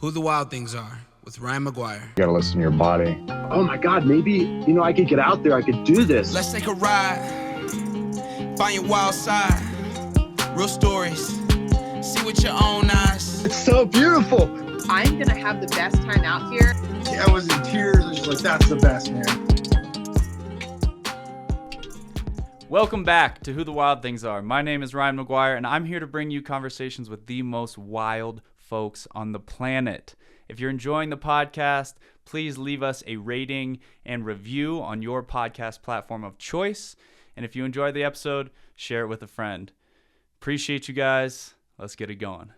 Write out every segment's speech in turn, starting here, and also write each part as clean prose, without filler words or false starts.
Who the Wild Things Are with Ryan McGuire. You gotta listen to your body. Oh my God, maybe, I could get out there, I could do this. Let's take a ride, find your wild side, real stories, see with your own eyes. It's so beautiful. I'm gonna have the best time out here. Yeah, I was in tears. I was like, that's the best, man. Welcome back to Who the Wild Things Are. My name is Ryan McGuire, and I'm here to bring you conversations with the most wild folks on the planet. If you're enjoying the podcast, please leave us a rating and review on your podcast platform of choice. And if you enjoyed the episode, share it with a friend. Appreciate you guys. Let's get it going.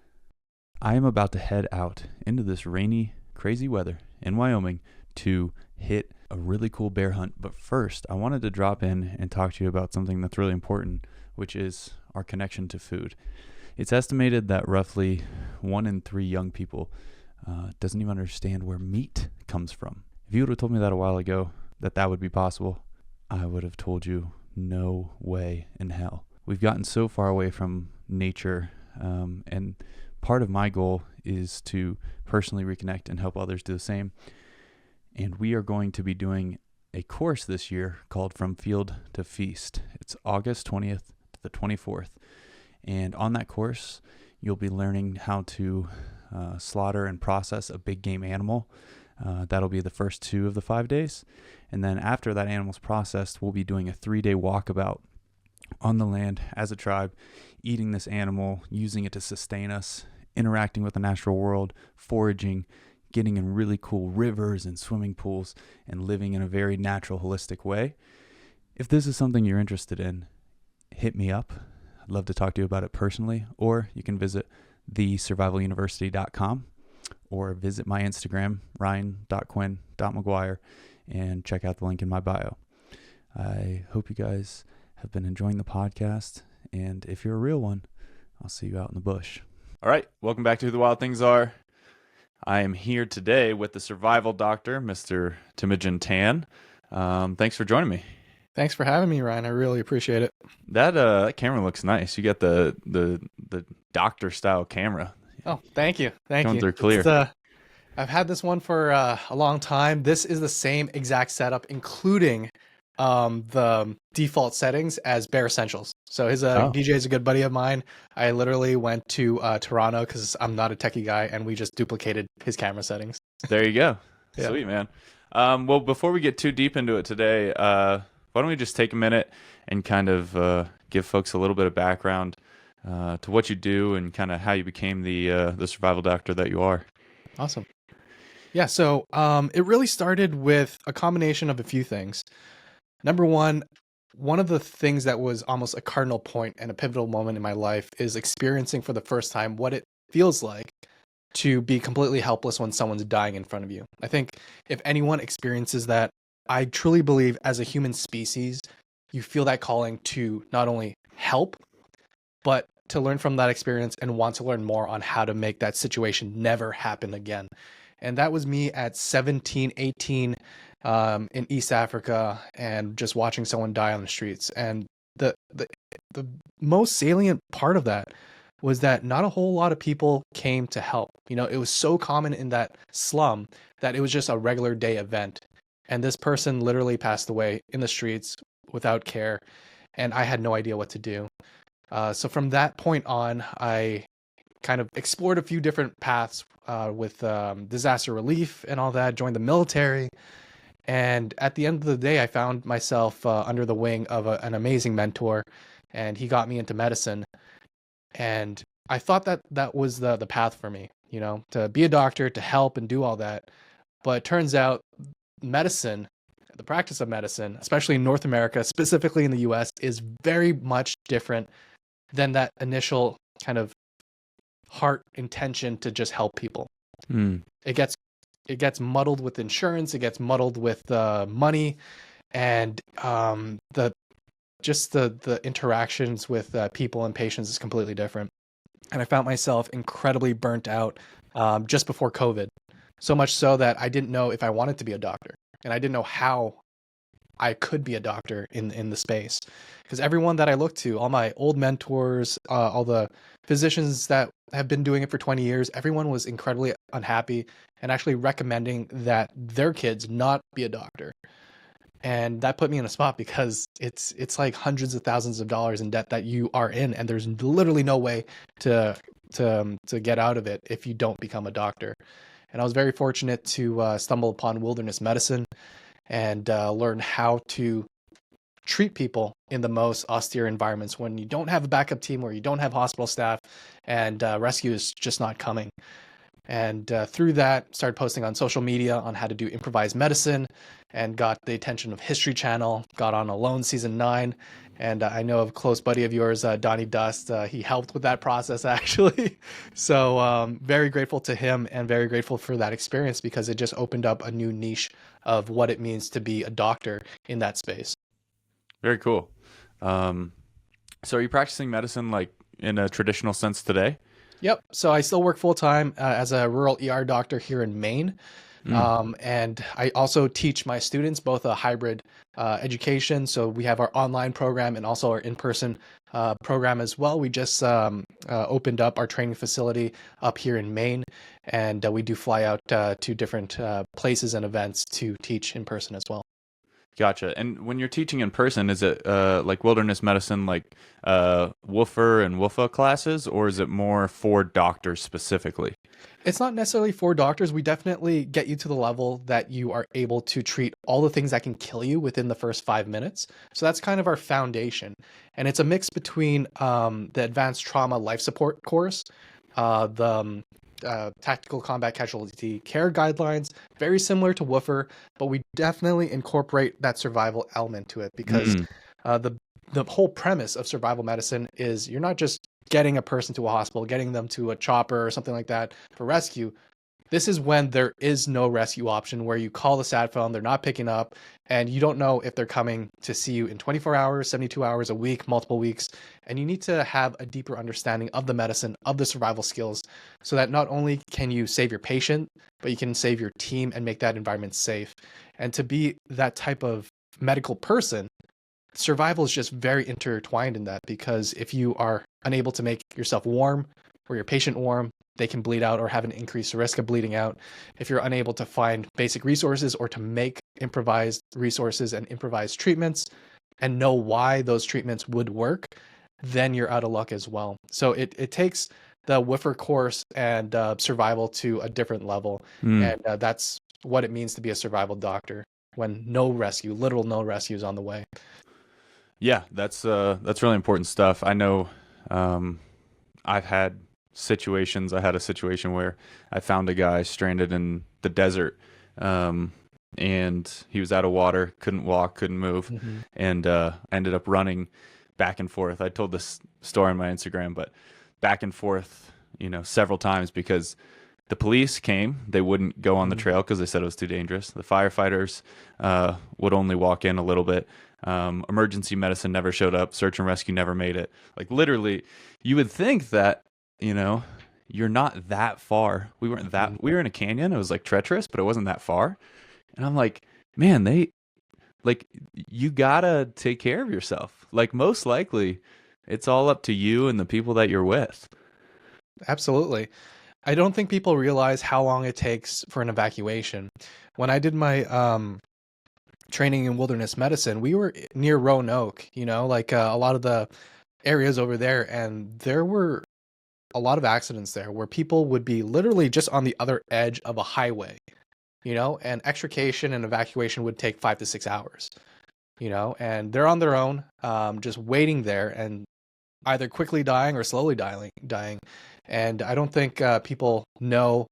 I am about to head out into this rainy, crazy weather in Wyoming to hit a really cool bear hunt. But first, I wanted to drop in and talk to you about something that's really important, which is our connection to food. It's estimated that roughly 1 in 3 young people doesn't even understand where meat comes from. If you would have told me that a while ago, that would be possible, I would have told you no way in hell. We've gotten so far away from nature, and part of my goal is to personally reconnect and help others do the same. And we are going to be doing a course this year called From Field to Feast. It's August 20th to the 24th. And on that course, you'll be learning how to slaughter and process a big game animal. That'll be the first 2 of the 5 days. And then after that animal's processed, we'll be doing a 3-day walkabout on the land as a tribe, eating this animal, using it to sustain us, interacting with the natural world, foraging, getting in really cool rivers and swimming pools, and living in a very natural, holistic way. If this is something you're interested in, hit me up. I'd love to talk to you about it personally, or you can visit thesurvivaluniversity.com or visit my Instagram, ryan.quinn.mcguire, and check out the link in my bio. I hope you guys have been enjoying the podcast, and if you're a real one, I'll see you out in the bush. All right, welcome back to Who the Wild Things Are. I am here today with the survival doctor, Mr. Teimojin Tan. Thanks for joining me. Thanks for having me, Ryan. I really appreciate it. That camera looks nice. You got the doctor style camera. Oh, thank you. Thank Going you. through clear. I've had this one for a long time. This is the same exact setup, including the default settings as Bare Essentials. So his DJ is a good buddy of mine. I literally went to Toronto because I'm not a techie guy, and we just duplicated his camera settings. There you go. Yeah. Sweet, man. Well, before we get too deep into it today, why don't we just take a minute and kind of give folks a little bit of background to what you do and kind of how you became the survival doctor that you are. Awesome. Yeah, so it really started with a combination of a few things. Number one of the things that was almost a cardinal point and a pivotal moment in my life is experiencing for the first time what it feels like to be completely helpless when someone's dying in front of you. I think if anyone experiences that, I truly believe as a human species, you feel that calling to not only help, but to learn from that experience and want to learn more on how to make that situation never happen again. And that was me at 17, 18 in East Africa and just watching someone die on the streets. And the most salient part of that was that not a whole lot of people came to help. You know, it was so common in that slum that it was just a regular day event. And this person literally passed away in the streets without care. And I had no idea what to do. So from that point on, I kind of explored a few different paths with disaster relief and all that, joined the military. And at the end of the day, I found myself under the wing of an amazing mentor, and he got me into medicine. And I thought that was the path for me, you know, to be a doctor, to help and do all that. But it turns out medicine, the practice of medicine, especially in North America, specifically in the US, is very much different than that initial kind of heart intention to just help people. It gets muddled with insurance, it gets muddled with money, and the interactions with people and patients is completely different. And I found myself incredibly burnt out just before COVID. So much so that I didn't know if I wanted to be a doctor, and I didn't know how I could be a doctor in the space, because everyone that I look to, all my old mentors, all the physicians that have been doing it for 20 years, everyone was incredibly unhappy and actually recommending that their kids not be a doctor. And that put me in a spot, because it's like hundreds of thousands of dollars in debt that you are in, and there's literally no way to to get out of it if you don't become a doctor. And I was very fortunate to stumble upon wilderness medicine and learn how to treat people in the most austere environments when you don't have a backup team, or you don't have hospital staff, and rescue is just not coming. And through that, started posting on social media on how to do improvised medicine, and got the attention of History Channel, got on Alone season 9. And I know of a close buddy of yours, Donnie Dust. He helped with that process, actually. So very grateful to him, and very grateful for that experience, because it just opened up a new niche of what it means to be a doctor in that space. Very cool. So are you practicing medicine like in a traditional sense today? Yep. So I still work full time as a rural ER doctor here in Maine. And I also teach my students both a hybrid education. So we have our online program and also our in-person program as well. We just opened up our training facility up here in Maine, and we do fly out to different places and events to teach in person as well. Gotcha. And when you're teaching in person, is it like wilderness medicine, like woofer and woofa classes, or is it more for doctors specifically? It's not necessarily for doctors. We definitely get you to the level that you are able to treat all the things that can kill you within the first 5 minutes. So that's kind of our foundation. And it's a mix between the advanced trauma life support course, the tactical combat casualty care guidelines, very similar to woofer, but we definitely incorporate that survival element to it, because the whole premise of survival medicine is you're not just getting a person to a hospital, getting them to a chopper or something like that for rescue. This is when there is no rescue option, where you call the sat phone, they're not picking up, and you don't know if they're coming to see you in 24 hours, 72 hours, a week, multiple weeks. And you need to have a deeper understanding of the medicine, of the survival skills, so that not only can you save your patient, but you can save your team and make that environment safe. And to be that type of medical person, survival is just very intertwined in that, because if you are unable to make yourself warm or your patient warm, they can bleed out or have an increased risk of bleeding out. If you're unable to find basic resources or to make improvised resources and improvised treatments and know why those treatments would work, then you're out of luck as well. So it takes the woofer course and survival to a different level. And that's what it means to be a survival doctor, when no rescue, literal no rescue is on the way. Yeah, that's really important stuff. I know I've had situations. I had a situation where I found a guy stranded in the desert, and he was out of water, couldn't walk, couldn't move, and I ended up running back and forth. I told this story on my Instagram, but back and forth, several times, because the police came. They wouldn't go on the trail because they said it was too dangerous. The firefighters would only walk in a little bit. Emergency medicine never showed up. Search and rescue never made it. Like, literally, you would think that, you're not that far. We were in a canyon. It was like treacherous, but it wasn't that far. And I'm like, man, you gotta take care of yourself. Like, most likely it's all up to you and the people that you're with. Absolutely. I don't think people realize how long it takes for an evacuation. When I did my training in wilderness medicine, we were near Roanoke, a lot of the areas over there, and there were a lot of accidents there where people would be literally just on the other edge of a highway, and extrication and evacuation would take 5 to 6 hours, and they're on their own, just waiting there and either quickly dying or slowly dying. And I don't think people know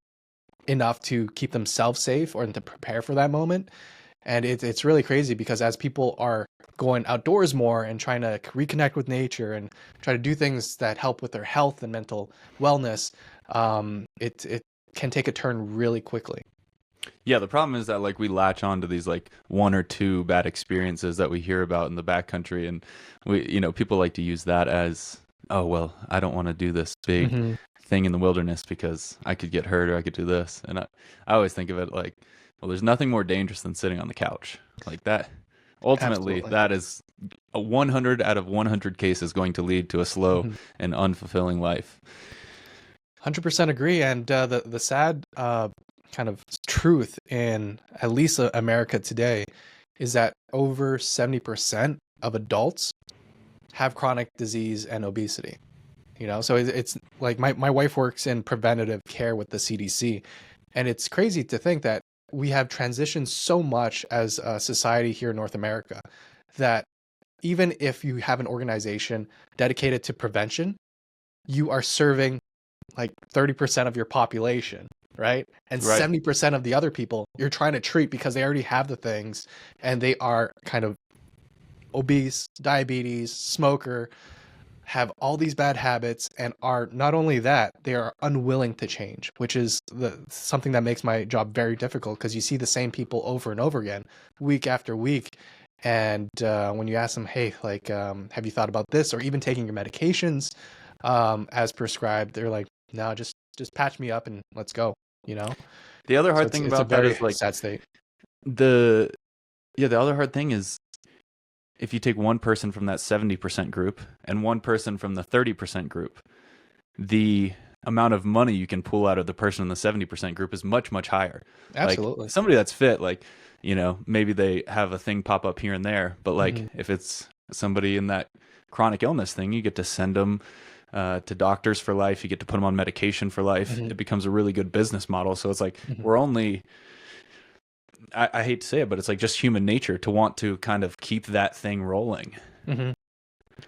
enough to keep themselves safe or to prepare for that moment. And it's really crazy, because as people are going outdoors more and trying to reconnect with nature and try to do things that help with their health and mental wellness, it can take a turn really quickly. Yeah, the problem is that we latch on to these one or two bad experiences that we hear about in the backcountry, and people like to use that as, oh well, I don't want to do this big thing in the wilderness because I could get hurt or I could do this. And I always think of it like, well, there's nothing more dangerous than sitting on the couch like that. Ultimately, Absolutely. that is a 100 out of 100 cases going to lead to a slow and unfulfilling life. 100% agree. And the sad kind of truth in at least America today is that over 70% of adults have chronic disease and obesity. So it's like my wife works in preventative care with the CDC, and it's crazy to think that we have transitioned so much as a society here in North America that even if you have an organization dedicated to prevention, you are serving like 30% of your population, right? And Right. 70% of the other people you're trying to treat because they already have the things and they are kind of obese, diabetes, smoker, have all these bad habits, and are not only that, they are unwilling to change, which is something that makes my job very difficult, because you see the same people over and over again, week after week. And when you ask them, hey, like, have you thought about this, or even taking your medications as prescribed, they're like, no, just patch me up and let's go. The other So hard thing it's a about that very is like sad state. the other hard thing is if you take one person from that 70% group and one person from the 30% group, the amount of money you can pull out of the person in the 70% group is much, much higher. Absolutely. Like somebody that's fit, like, maybe they have a thing pop up here and there, but like if it's somebody in that chronic illness thing, you get to send them to doctors for life. You get to put them on medication for life. It becomes a really good business model. So it's like we're only, I hate to say it, but it's like just human nature to want to kind of keep that thing rolling.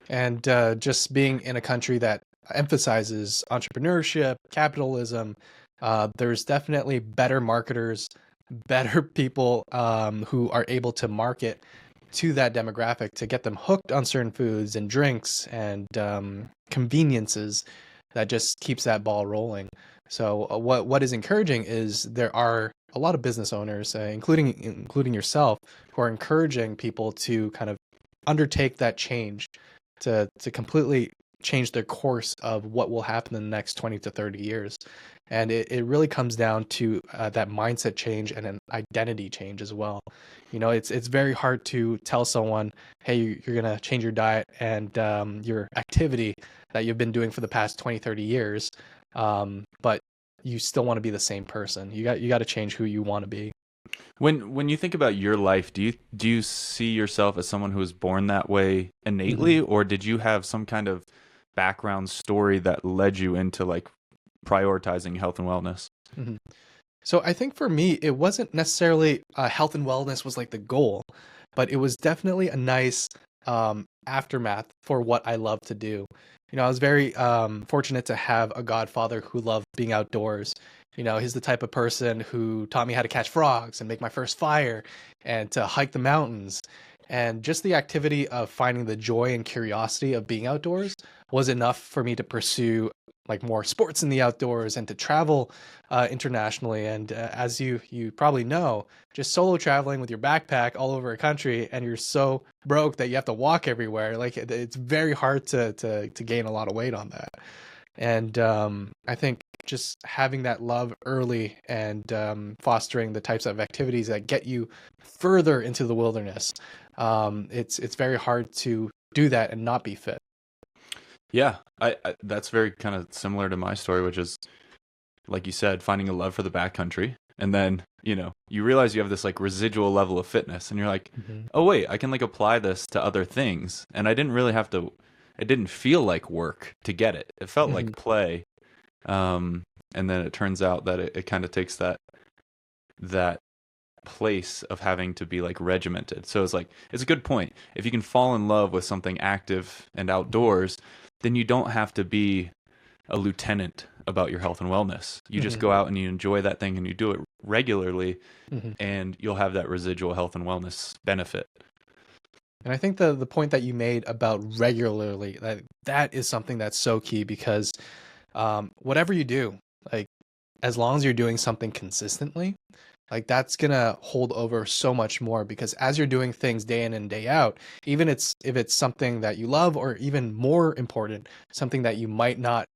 And just being in a country that emphasizes entrepreneurship, capitalism, there's definitely better marketers, better people who are able to market to that demographic to get them hooked on certain foods and drinks and conveniences that just keeps that ball rolling. So what is encouraging is there are a lot of business owners, including yourself, who are encouraging people to kind of undertake that change to completely change their course of what will happen in the next 20 to 30 years. And it really comes down to that mindset change and an identity change as well. It's very hard to tell someone, hey, you're going to change your diet and your activity that you've been doing for the past 20, 30 years. But you still want to be the same person. You got to change who you want to be. When you think about your life, do you see yourself as someone who was born that way innately, or did you have some kind of background story that led you into like prioritizing health and wellness? So I think for me, it wasn't necessarily health and wellness was like the goal, but it was definitely a nice aftermath for what I love to do. I was very fortunate to have a godfather who loved being outdoors. He's the type of person who taught me how to catch frogs and make my first fire and to hike the mountains. And just the activity of finding the joy and curiosity of being outdoors was enough for me to pursue like more sports in the outdoors and to travel internationally. And as you probably know, just solo traveling with your backpack all over a country and you're so broke that you have to walk everywhere, like it's very hard to gain a lot of weight on that. And I think just having that love early and fostering the types of activities that get you further into the wilderness, it's very hard to do that and not be fit. Yeah, I that's very kind of similar to my story, which is, like you said, finding a love for the backcountry. And then, you realize you have this like residual level of fitness and you're like, oh wait, I can like apply this to other things. And I didn't really have to, it didn't feel like work to get it. It felt like play. And then it turns out that it kind of takes that place of having to be like regimented. So it's like, it's a good point. If you can fall in love with something active and outdoors, then you don't have to be a lieutenant about your health and wellness. You just go out and you enjoy that thing and you do it regularly, and you'll have that residual health and wellness benefit. And I think the point that you made about regularly, that is something that's so key, because whatever you do, like as long as you're doing something consistently, like that's gonna hold over so much more, because as you're doing things day in and day out, even if it's something that you love, or even more important, something that you might not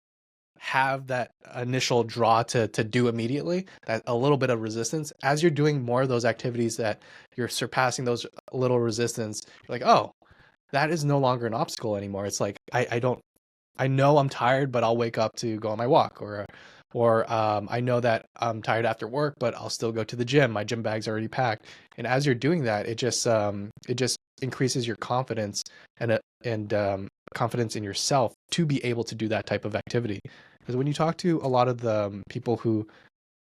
have that initial draw to do immediately, that a little bit of resistance, as you're doing more of those activities that you're surpassing those little resistance, you're like, oh, that is no longer an obstacle anymore. It's like I know I'm tired, but I'll wake up to go on my walk, or I know that I'm tired after work, but I'll still go to the gym. My gym bag's already packed. And as you're doing that, it just increases your confidence and confidence in yourself to be able to do that type of activity. Because when you talk to a lot of the people who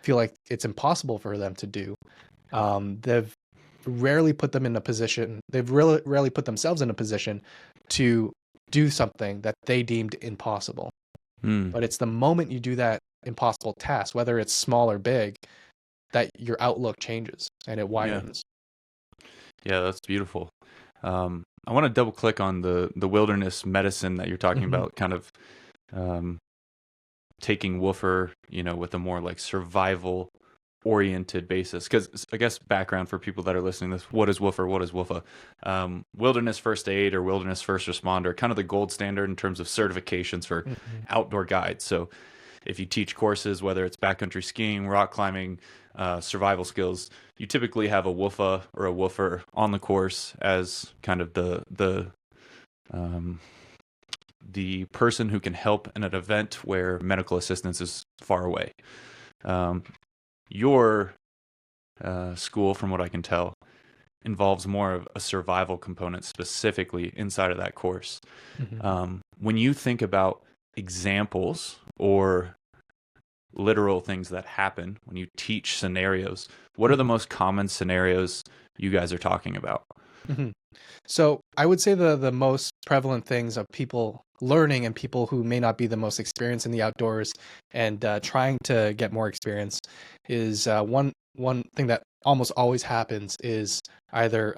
feel like it's impossible for them to do, they've rarely put them in a position. They've really rarely put themselves in a position to do something that they deemed impossible. But it's the moment you do that impossible task, whether it's small or big, that your outlook changes and it widens. Yeah, that's beautiful. I want to double click on the wilderness medicine that you're talking about, kind of taking woofer, with a more like survival oriented basis. Because I guess background for people that are listening to this, what is woofer? What is WUFA? Wilderness first aid or wilderness first responder, kind of the gold standard in terms of certifications for outdoor guides. So if you teach courses, whether it's backcountry skiing, rock climbing, survival skills, you typically have a WUFA or a woofer on the course as kind of the person who can help in an event where medical assistance is far away. Your school, from what I can tell, involves more of a survival component specifically inside of that course. When you think about examples or literal things that happen when you teach scenarios, what are the most common scenarios you guys are talking about? So I would say the most prevalent things of people learning and people who may not be the most experienced in the outdoors and trying to get more experience is one thing that almost always happens is either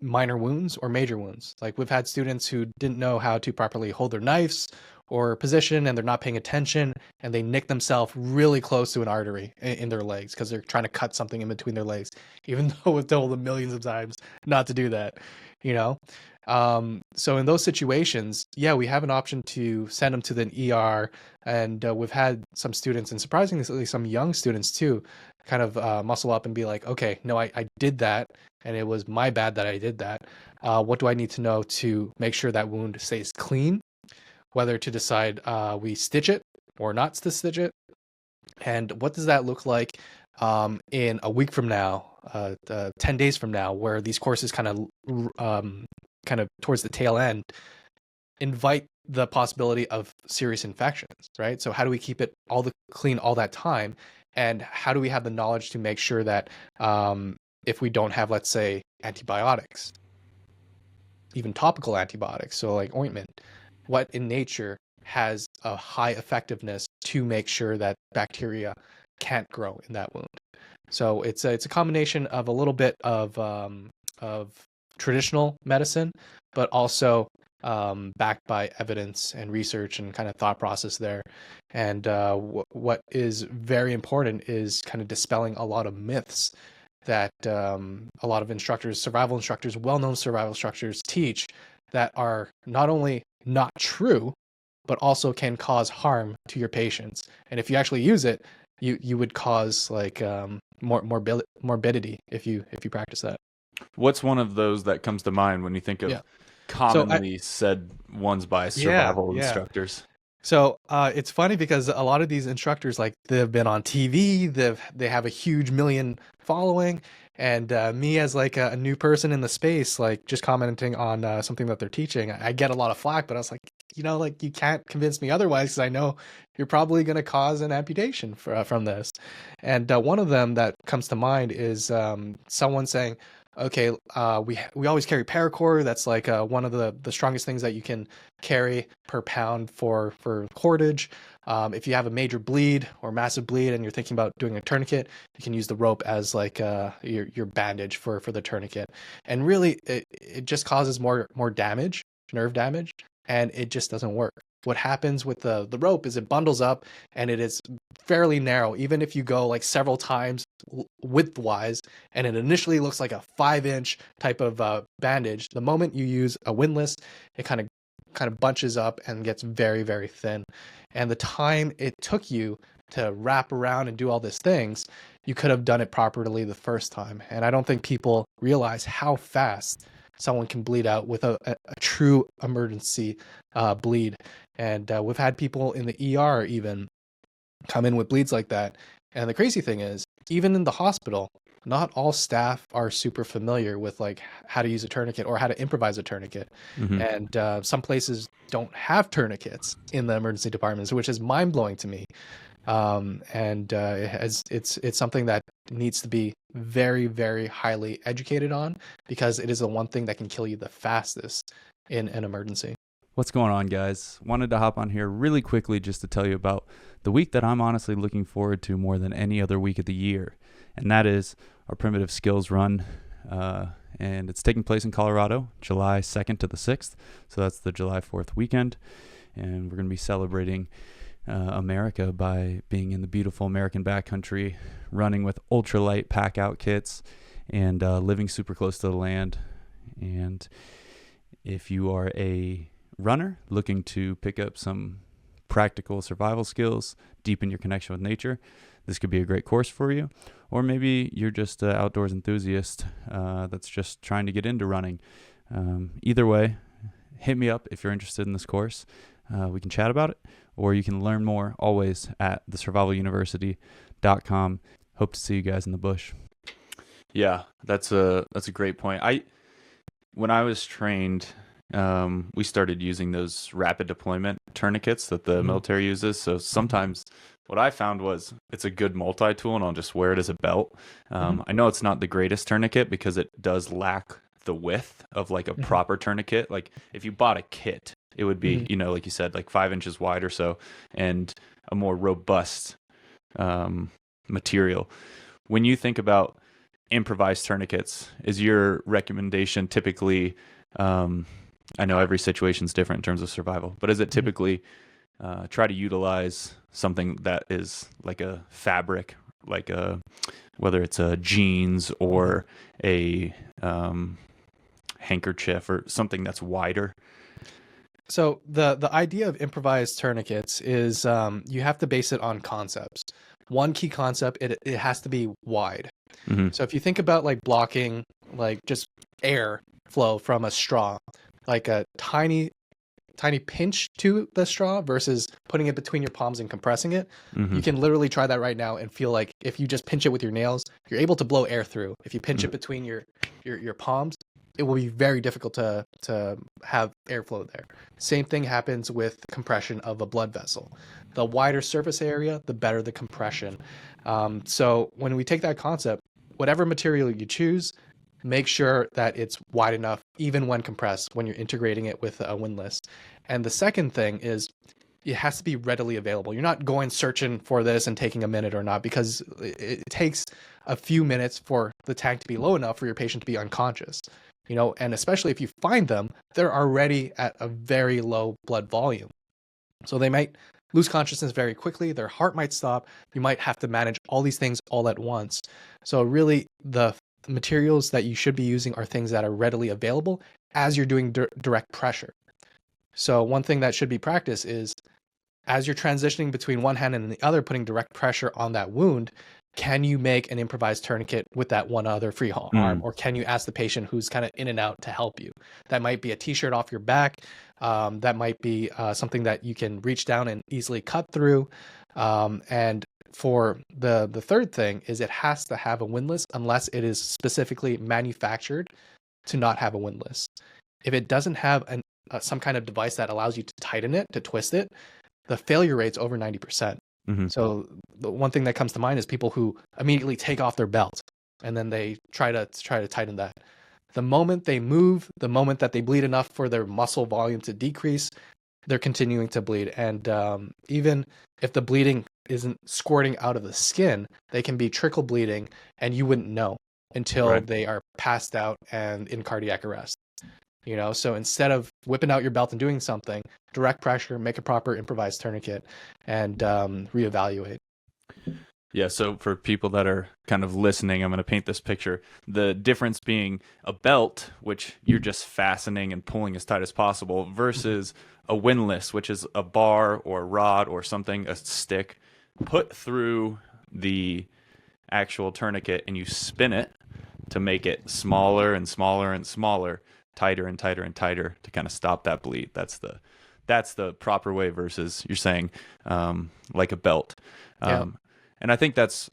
minor wounds or major wounds. Like we've had students who didn't know how to properly hold their knives or position, and they're not paying attention, and they nick themselves really close to an artery in their legs because they're trying to cut something in between their legs, even though we've told them millions of times not to do that, So in those situations, yeah, we have an option to send them to the ER, and we've had some students, and surprisingly some young students too, kind of muscle up and be like, okay, no, I did that, and it was my bad that I did that. What do I need to know to make sure that wound stays clean? Whether to decide we stitch it or not to stitch it, and what does that look like in a week from now, 10 days from now, where these courses kind of towards the tail end invite the possibility of serious infections, right? So how do we keep it clean all that time, and how do we have the knowledge to make sure that if we don't have, let's say, antibiotics, even topical antibiotics, so like ointment, what in nature has a high effectiveness to make sure that bacteria can't grow in that wound. So it's a combination of a little bit of traditional medicine, but also backed by evidence and research and kind of thought process there. And what is very important is kind of dispelling a lot of myths that a lot of instructors, survival instructors, well-known survival instructors teach that are not only not true, but also can cause harm to your patients. And if you actually use it, you would cause like morbidity if you practice that. What's one of those that comes to mind when you think of commonly said ones by survival instructors? So it's funny because a lot of these instructors, like they've been on TV, they have a huge million following, and me as like a new person in the space, like just commenting on something that they're teaching, I get a lot of flack. But I was like, like you can't convince me otherwise, because I know you're probably going to cause an amputation from this. And one of them that comes to mind is someone saying, okay, we always carry paracord. That's like one of the strongest things that you can carry per pound for cordage. If you have a major bleed or massive bleed and you're thinking about doing a tourniquet, you can use the rope as like your bandage for the tourniquet. And really, it just causes more damage, nerve damage, and it just doesn't work. What happens with the rope is it bundles up, and it is fairly narrow, even if you go like several times widthwise, and it initially looks like a 5-inch type of bandage. The moment you use a windlass, it kind of bunches up and gets very, very thin. And the time it took you to wrap around and do all these things, you could have done it properly the first time. And I don't think people realize how fast someone can bleed out with a true emergency bleed. And we've had people in the ER even come in with bleeds like that. And the crazy thing is, even in the hospital, not all staff are super familiar with like how to use a tourniquet or how to improvise a tourniquet. And some places don't have tourniquets in the emergency departments, which is mind blowing to me. It's something that needs to be very, very highly educated on, because it is the one thing that can kill you the fastest in an emergency. What's going on, guys? Wanted to hop on here really quickly just to tell you about the week that I'm honestly looking forward to more than any other week of the year, and that is our Primitive Skills Run, and it's taking place in Colorado, July 2nd to the 6th, so that's the July 4th weekend, and we're going to be celebrating America by being in the beautiful American backcountry, running with ultralight pack-out kits, and living super close to the land. And if you are a runner looking to pick up some practical survival skills, deepen your connection with nature, this could be a great course for you. Or maybe you're just an outdoors enthusiast that's just trying to get into running. Either way, hit me up if you're interested in this course. We can chat about it, or you can learn more always at thesurvivaluniversity.com. Hope to see you guys in the bush. Yeah, that's a great point. When I was trained, we started using those rapid deployment tourniquets that the military uses. So sometimes what I found was it's a good multi-tool, and I'll just wear it as a belt. I know it's not the greatest tourniquet because it does lack the width of like a proper tourniquet. Like if you bought a kit, it would be, like you said, like 5 inches wide or so, and a more robust material. When you think about improvised tourniquets, is your recommendation typically, I know every situation is different in terms of survival, but is it typically try to utilize something that is like a fabric, like whether it's a jeans or a handkerchief or something that's wider? So the idea of improvised tourniquets is you have to base it on concepts. One key concept, it has to be wide. So if you think about like blocking like just air flow from a straw, like a tiny pinch to the straw versus putting it between your palms and compressing it, you can literally try that right now and feel like if you just pinch it with your nails, you're able to blow air through. If you pinch it between your palms, it will be very difficult to have airflow there. Same thing happens with compression of a blood vessel. The wider surface area, the better the compression. So when we take that concept, whatever material you choose, make sure that it's wide enough, even when compressed, when you're integrating it with a windlass. And the second thing is it has to be readily available. You're not going searching for this and taking a minute or not, because it takes a few minutes for the tank to be low enough for your patient to be unconscious. And especially if you find them, they're already at a very low blood volume. So they might lose consciousness very quickly. Their heart might stop. You might have to manage all these things all at once. So really, the materials that you should be using are things that are readily available as you're doing direct pressure. So one thing that should be practiced is as you're transitioning between one hand and the other, putting direct pressure on that wound, can you make an improvised tourniquet with that one other free arm? Or can you ask the patient who's kind of in and out to help you? That might be a t-shirt off your back. That might be something that you can reach down and easily cut through. And for the third thing is it has to have a windlass unless it is specifically manufactured to not have a windlass. If it doesn't have some kind of device that allows you to tighten it, to twist it, the failure rate's over 90%. So the one thing that comes to mind is people who immediately take off their belt and then they try to tighten that. The moment they move, the moment that they bleed enough for their muscle volume to decrease, they're continuing to bleed. And even if the bleeding isn't squirting out of the skin, they can be trickle bleeding and you wouldn't know until they are passed out and in cardiac arrest. So instead of whipping out your belt and doing something, direct pressure, make a proper improvised tourniquet, and reevaluate. Yeah, so for people that are kind of listening, I'm going to paint this picture. The difference being a belt, which you're just fastening and pulling as tight as possible, versus a windlass, which is a bar or a rod or something, a stick, put through the actual tourniquet and you spin it to make it smaller and smaller and smaller, tighter and tighter and tighter to kind of stop that bleed. That's the proper way versus you're saying like a belt. Yeah. And I think that's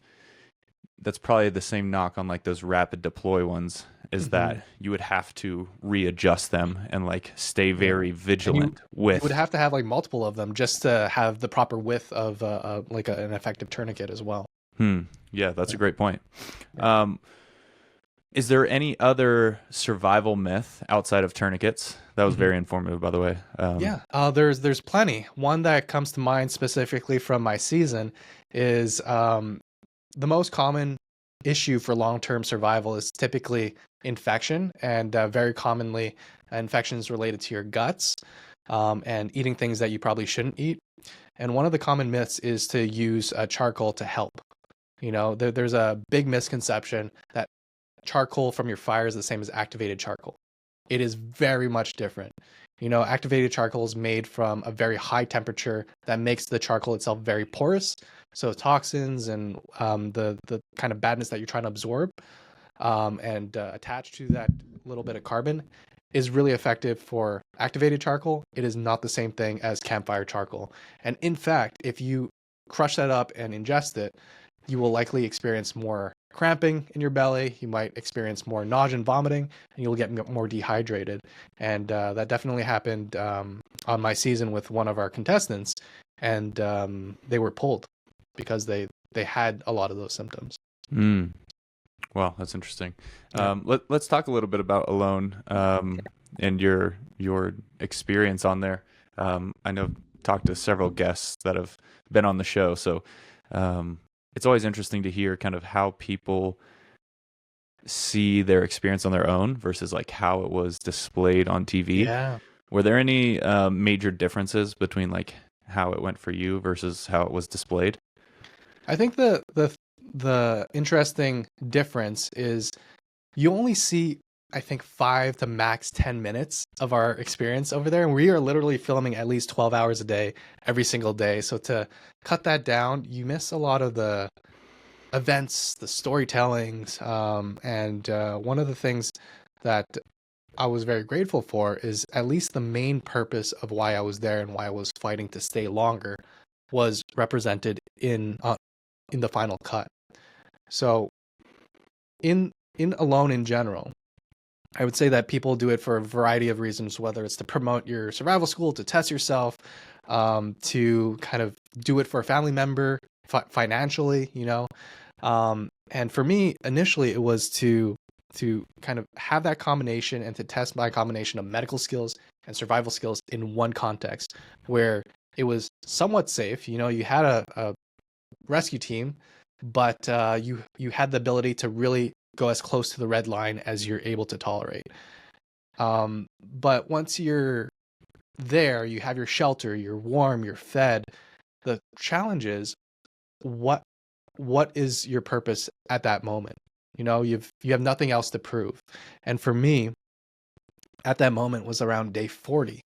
probably the same knock on like those rapid deploy ones is that you would have to readjust them and like stay very vigilant You with. would have to have like multiple of them just to have the proper width of an effective tourniquet as well. Yeah, that's a great point. Is there any other survival myth outside of tourniquets? That was very informative, by the way. There's plenty. One that comes to mind specifically from my season is the most common issue for long-term survival is typically infection, and very commonly infections related to your guts, and eating things that you probably shouldn't eat. And one of the common myths is to use charcoal to help. You know, there's a big misconception that charcoal from your fire is the same as activated charcoal. It is very much different. You know, activated charcoal is made from a very high temperature that makes the charcoal itself very porous. So toxins and the kind of badness that you're trying to absorb and attach to that little bit of carbon is really effective for activated charcoal. It is not the same thing as campfire charcoal. And in fact, if you crush that up and ingest it, you will likely experience more cramping in your belly. You might experience more nausea and vomiting, and you'll get more dehydrated. And that definitely happened on my season with one of our contestants, and they were pulled because they had a lot of those symptoms. Wow, that's interesting. Yeah. Let's talk a little bit about Alone and your experience on there. I know talked to several guests that have been on the show, so it's always interesting to hear kind of how people see their experience on their own versus like how it was displayed on TV. Yeah. Were there any major differences between like how it went for you versus how it was displayed? I think the interesting difference is you only see, I think, 5 to max 10 minutes of our experience over there. And we are literally filming at least 12 hours a day, every single day. So to cut that down, you miss a lot of the events, the storytellings. And one of the things that I was very grateful for is at least the main purpose of why I was there and why I was fighting to stay longer was represented in the final cut. So in Alone in general, I would say that people do it for a variety of reasons, whether it's to promote your survival school, to test yourself, to kind of do it for a family member financially, you know. And for me, initially, it was to kind of have that combination and to test my combination of medical skills and survival skills in one context where it was somewhat safe. You know, you had a rescue team, but you had the ability to really go as close to the red line as you're able to tolerate. But once you're there, you have your shelter, you're warm, you're fed. The challenge is what is your purpose at that moment? You know, you have nothing else to prove. And for me, at that moment was around day 40.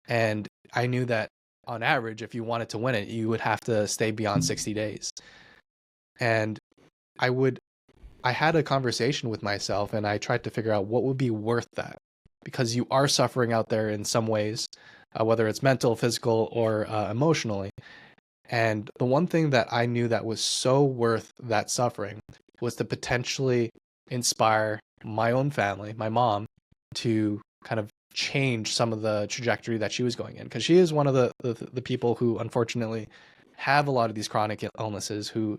And I knew that on average, if you wanted to win it, you would have to stay beyond 60 days. And I had a conversation with myself and I tried to figure out what would be worth that, because you are suffering out there in some ways, whether it's mental, physical, or emotionally. And the one thing that I knew that was so worth that suffering was to potentially inspire my own family, my mom, to kind of change some of the trajectory that she was going in. Because she is one of the people who unfortunately have a lot of these chronic illnesses, who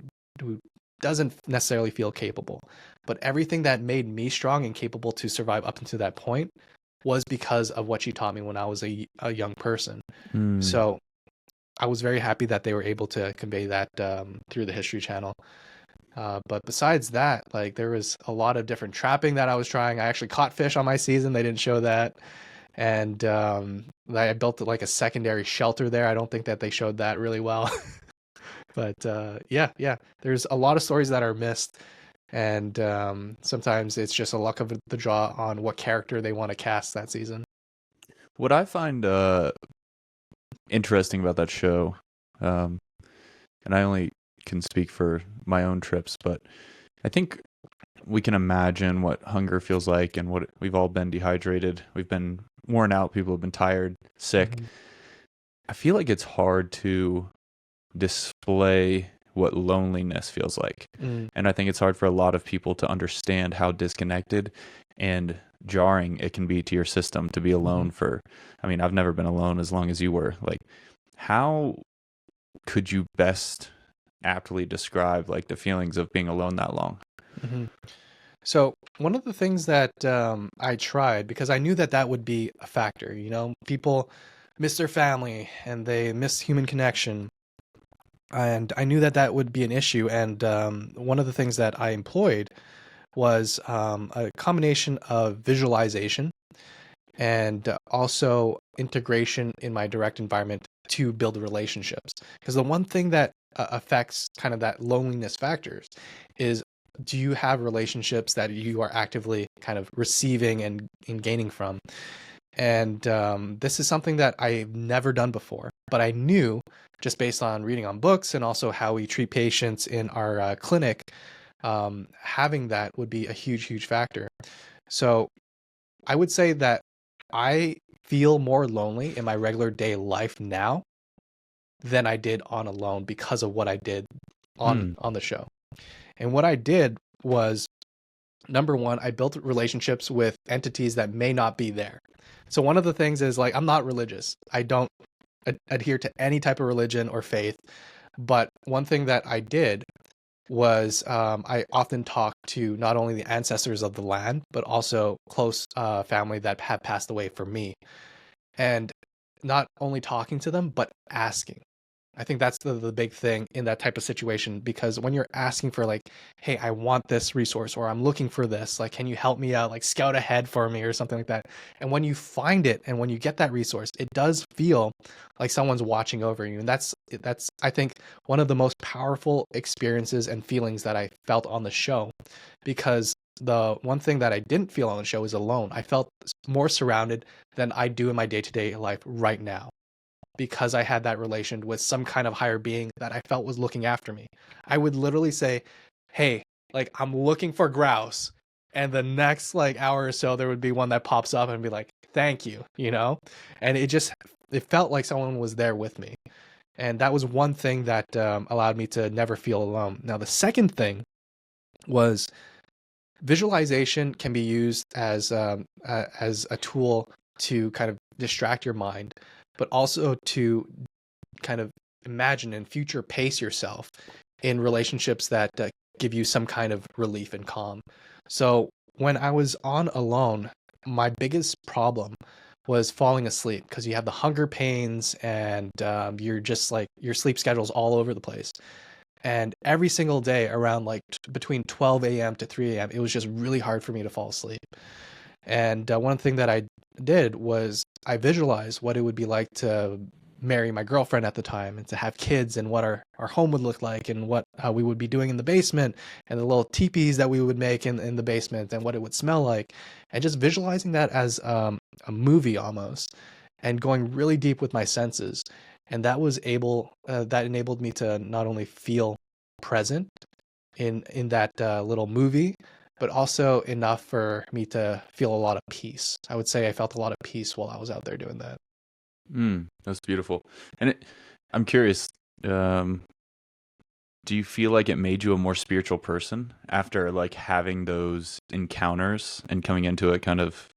doesn't necessarily feel capable. But everything that made me strong and capable to survive up until that point was because of what she taught me when I was a young person. So I was very happy that they were able to convey that through the History Channel. But besides that, like, there was a lot of different trapping that I was trying. I actually caught fish on my season. They didn't show that. And I built like a secondary shelter there. I don't think that they showed that really well. But yeah, there's a lot of stories that are missed, and sometimes it's just a luck of the draw on what character they want to cast that season. What I find interesting about that show, and I only can speak for my own trips, but I think we can imagine what hunger feels like, and what we've all been dehydrated. We've been worn out. People have been tired, sick. Mhm. I feel like it's hard to display what loneliness feels like. Mm. And I think it's hard for a lot of people to understand how disconnected and jarring it can be to your system to be alone for, I mean, I've never been alone as long as you were. Like, how could you best aptly describe like the feelings of being alone that long? Mhm. So one of the things that I tried, because I knew that that would be a factor, people miss their family and they miss human connection. And I knew that that would be an issue. And one of the things that I employed was a combination of visualization and also integration in my direct environment to build relationships. Because the one thing that affects kind of that loneliness factors is, do you have relationships that you are actively kind of receiving and gaining from? And this is something that I've never done before, but I knew just based on reading on books and also how we treat patients in our clinic, having that would be a huge, huge factor. So I would say that I feel more lonely in my regular day life now than I did on Alone because of what I did on the show. And what I did was, number one, I built relationships with entities that may not be there. So one of the things is, like, I'm not religious. I don't adhere to any type of religion or faith. But one thing that I did was I often talk to not only the ancestors of the land, but also close family that have passed away for me. And not only talking to them, but asking. I think that's the big thing in that type of situation, because when you're asking for, like, hey, I want this resource, or I'm looking for this, like, can you help me out, like scout ahead for me or something like that. And when you find it and when you get that resource, it does feel like someone's watching over you. And that's I think one of the most powerful experiences and feelings that I felt on the show, because the one thing that I didn't feel on the show is alone. I felt more surrounded than I do in my day-to-day life right now, because I had that relation with some kind of higher being that I felt was looking after me. I would literally say, hey, like, I'm looking for grouse. And the next like hour or so, there would be one that pops up and be like, thank you, And it felt like someone was there with me. And that was one thing that allowed me to never feel alone. Now, the second thing was visualization can be used as a tool to kind of distract your mind, but also to kind of imagine and future pace yourself in relationships that give you some kind of relief and calm. So when I was on Alone, my biggest problem was falling asleep, because you have the hunger pains and you're just like, your sleep schedule's all over the place. And every single day around like between 12 a.m. to 3 a.m., it was just really hard for me to fall asleep. And one thing that I did was I visualized what it would be like to marry my girlfriend at the time and to have kids, and what our home would look like, and what we would be doing in the basement, and the little teepees that we would make in the basement, and what it would smell like. And just visualizing that as a movie almost, and going really deep with my senses. And that enabled me to not only feel present in that little movie, but also enough for me to feel a lot of peace. I would say I felt a lot of peace while I was out there doing that. That's beautiful. And I'm curious, do you feel like it made you a more spiritual person after like having those encounters and coming into it kind of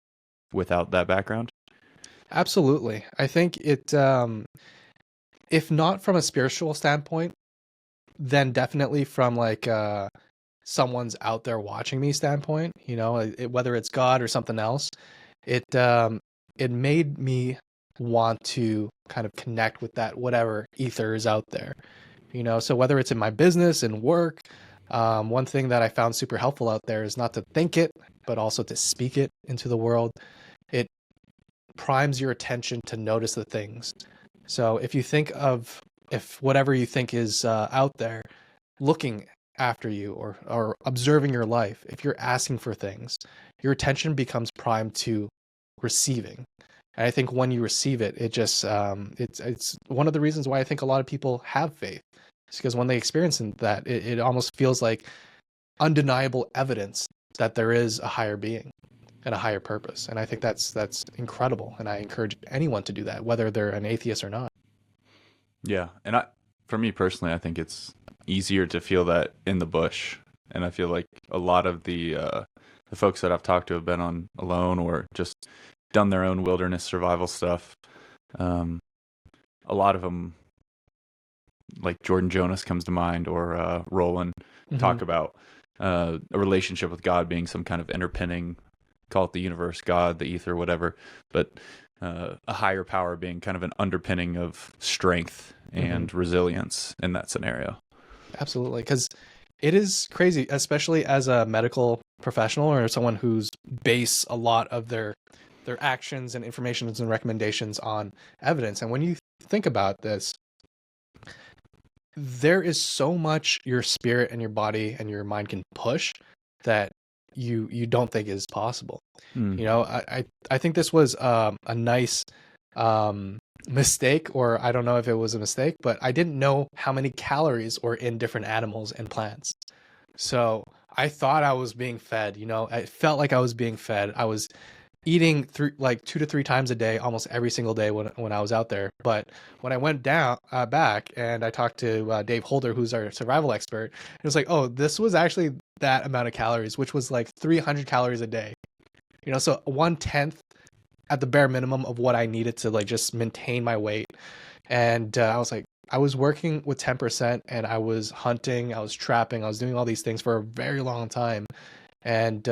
without that background? Absolutely. I think it, if not from a spiritual standpoint, then definitely from like someone's out there watching me standpoint, whether it's God or something else, it made me want to kind of connect with that whatever ether is out there. So whether it's in my business and work, one thing that I found super helpful out there is not to think it, but also to speak it into the world. It primes your attention to notice the things. So if you think of if whatever you think is out there looking after you or observing your life, if you're asking for things, your attention becomes primed to receiving. And I think when you receive it, it just it's one of the reasons why I think a lot of people have faith. It's because when they experience that, it almost feels like undeniable evidence that there is a higher being and a higher purpose. And I think that's incredible. And I encourage anyone to do that, whether they're an atheist or not. Yeah, and for me personally, I think it's easier to feel that in the bush, and I feel like a lot of the folks that I've talked to have been on alone or just done their own wilderness survival stuff. A lot of them, like Jordan Jonas comes to mind, or Roland, talk about a relationship with God being some kind of underpinning, call it the universe, God, the ether, whatever, but a higher power being kind of an underpinning of strength and resilience in that scenario. Absolutely, because it is crazy, especially as a medical professional or someone who's base a lot of their actions and informations and recommendations on evidence. And when you think about this, there is so much your spirit and your body and your mind can push that you don't think is possible. You know, I think this was a nice mistake, or I don't know if it was a mistake, but I didn't know how many calories were in different animals and plants. So I thought I was being fed, you know, I felt like I was being fed. I was eating 2 to 3 times a day, almost every single day when I was out there. But when I went down back and I talked to Dave Holder, who's our survival expert, it was like, oh, this was actually that amount of calories, which was like 300 calories a day. You know, so 1/10 at the bare minimum of what I needed to like just maintain my weight. And I was like, I was working with 10% and I was hunting, I was trapping, I was doing all these things for a very long time. And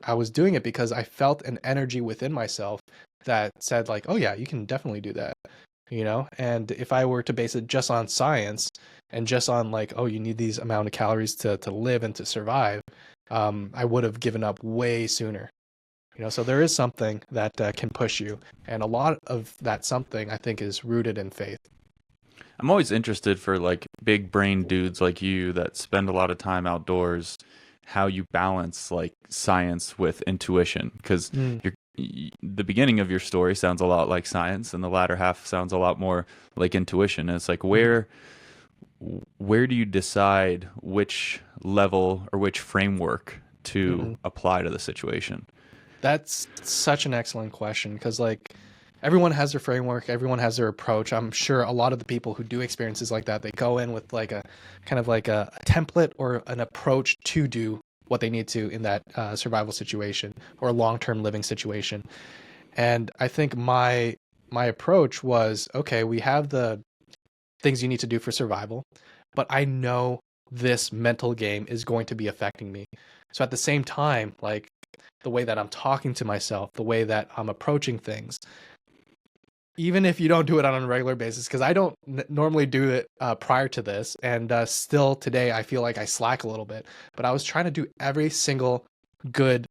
I was doing it because I felt an energy within myself that said like, oh yeah, you can definitely do that, you know? And if I were to base it just on science and just on like, oh, you need these amount of calories to live and to survive, I would have given up way sooner. You know, so there is something that can push you. And a lot of that something, I think, is rooted in faith. I'm always interested for like big brain dudes like you that spend a lot of time outdoors, how you balance like science with intuition, because the beginning of your story sounds a lot like science and the latter half sounds a lot more like intuition. And it's like where do you decide which level or which framework to apply to the situation? That's such an excellent question, because like everyone has their framework, everyone has their approach. I'm sure a lot of the people who do experiences like that, they go in with like a kind of like a template or an approach to do what they need to in that survival situation or long-term living situation. And I think my approach was, okay, we have the things you need to do for survival, but I know this mental game is going to be affecting me. So at the same time, like the way that I'm talking to myself, the way that I'm approaching things, even if you don't do it on a regular basis, because I don't normally do it prior to this, and still today I feel like I slack a little bit, but I was trying to do every single good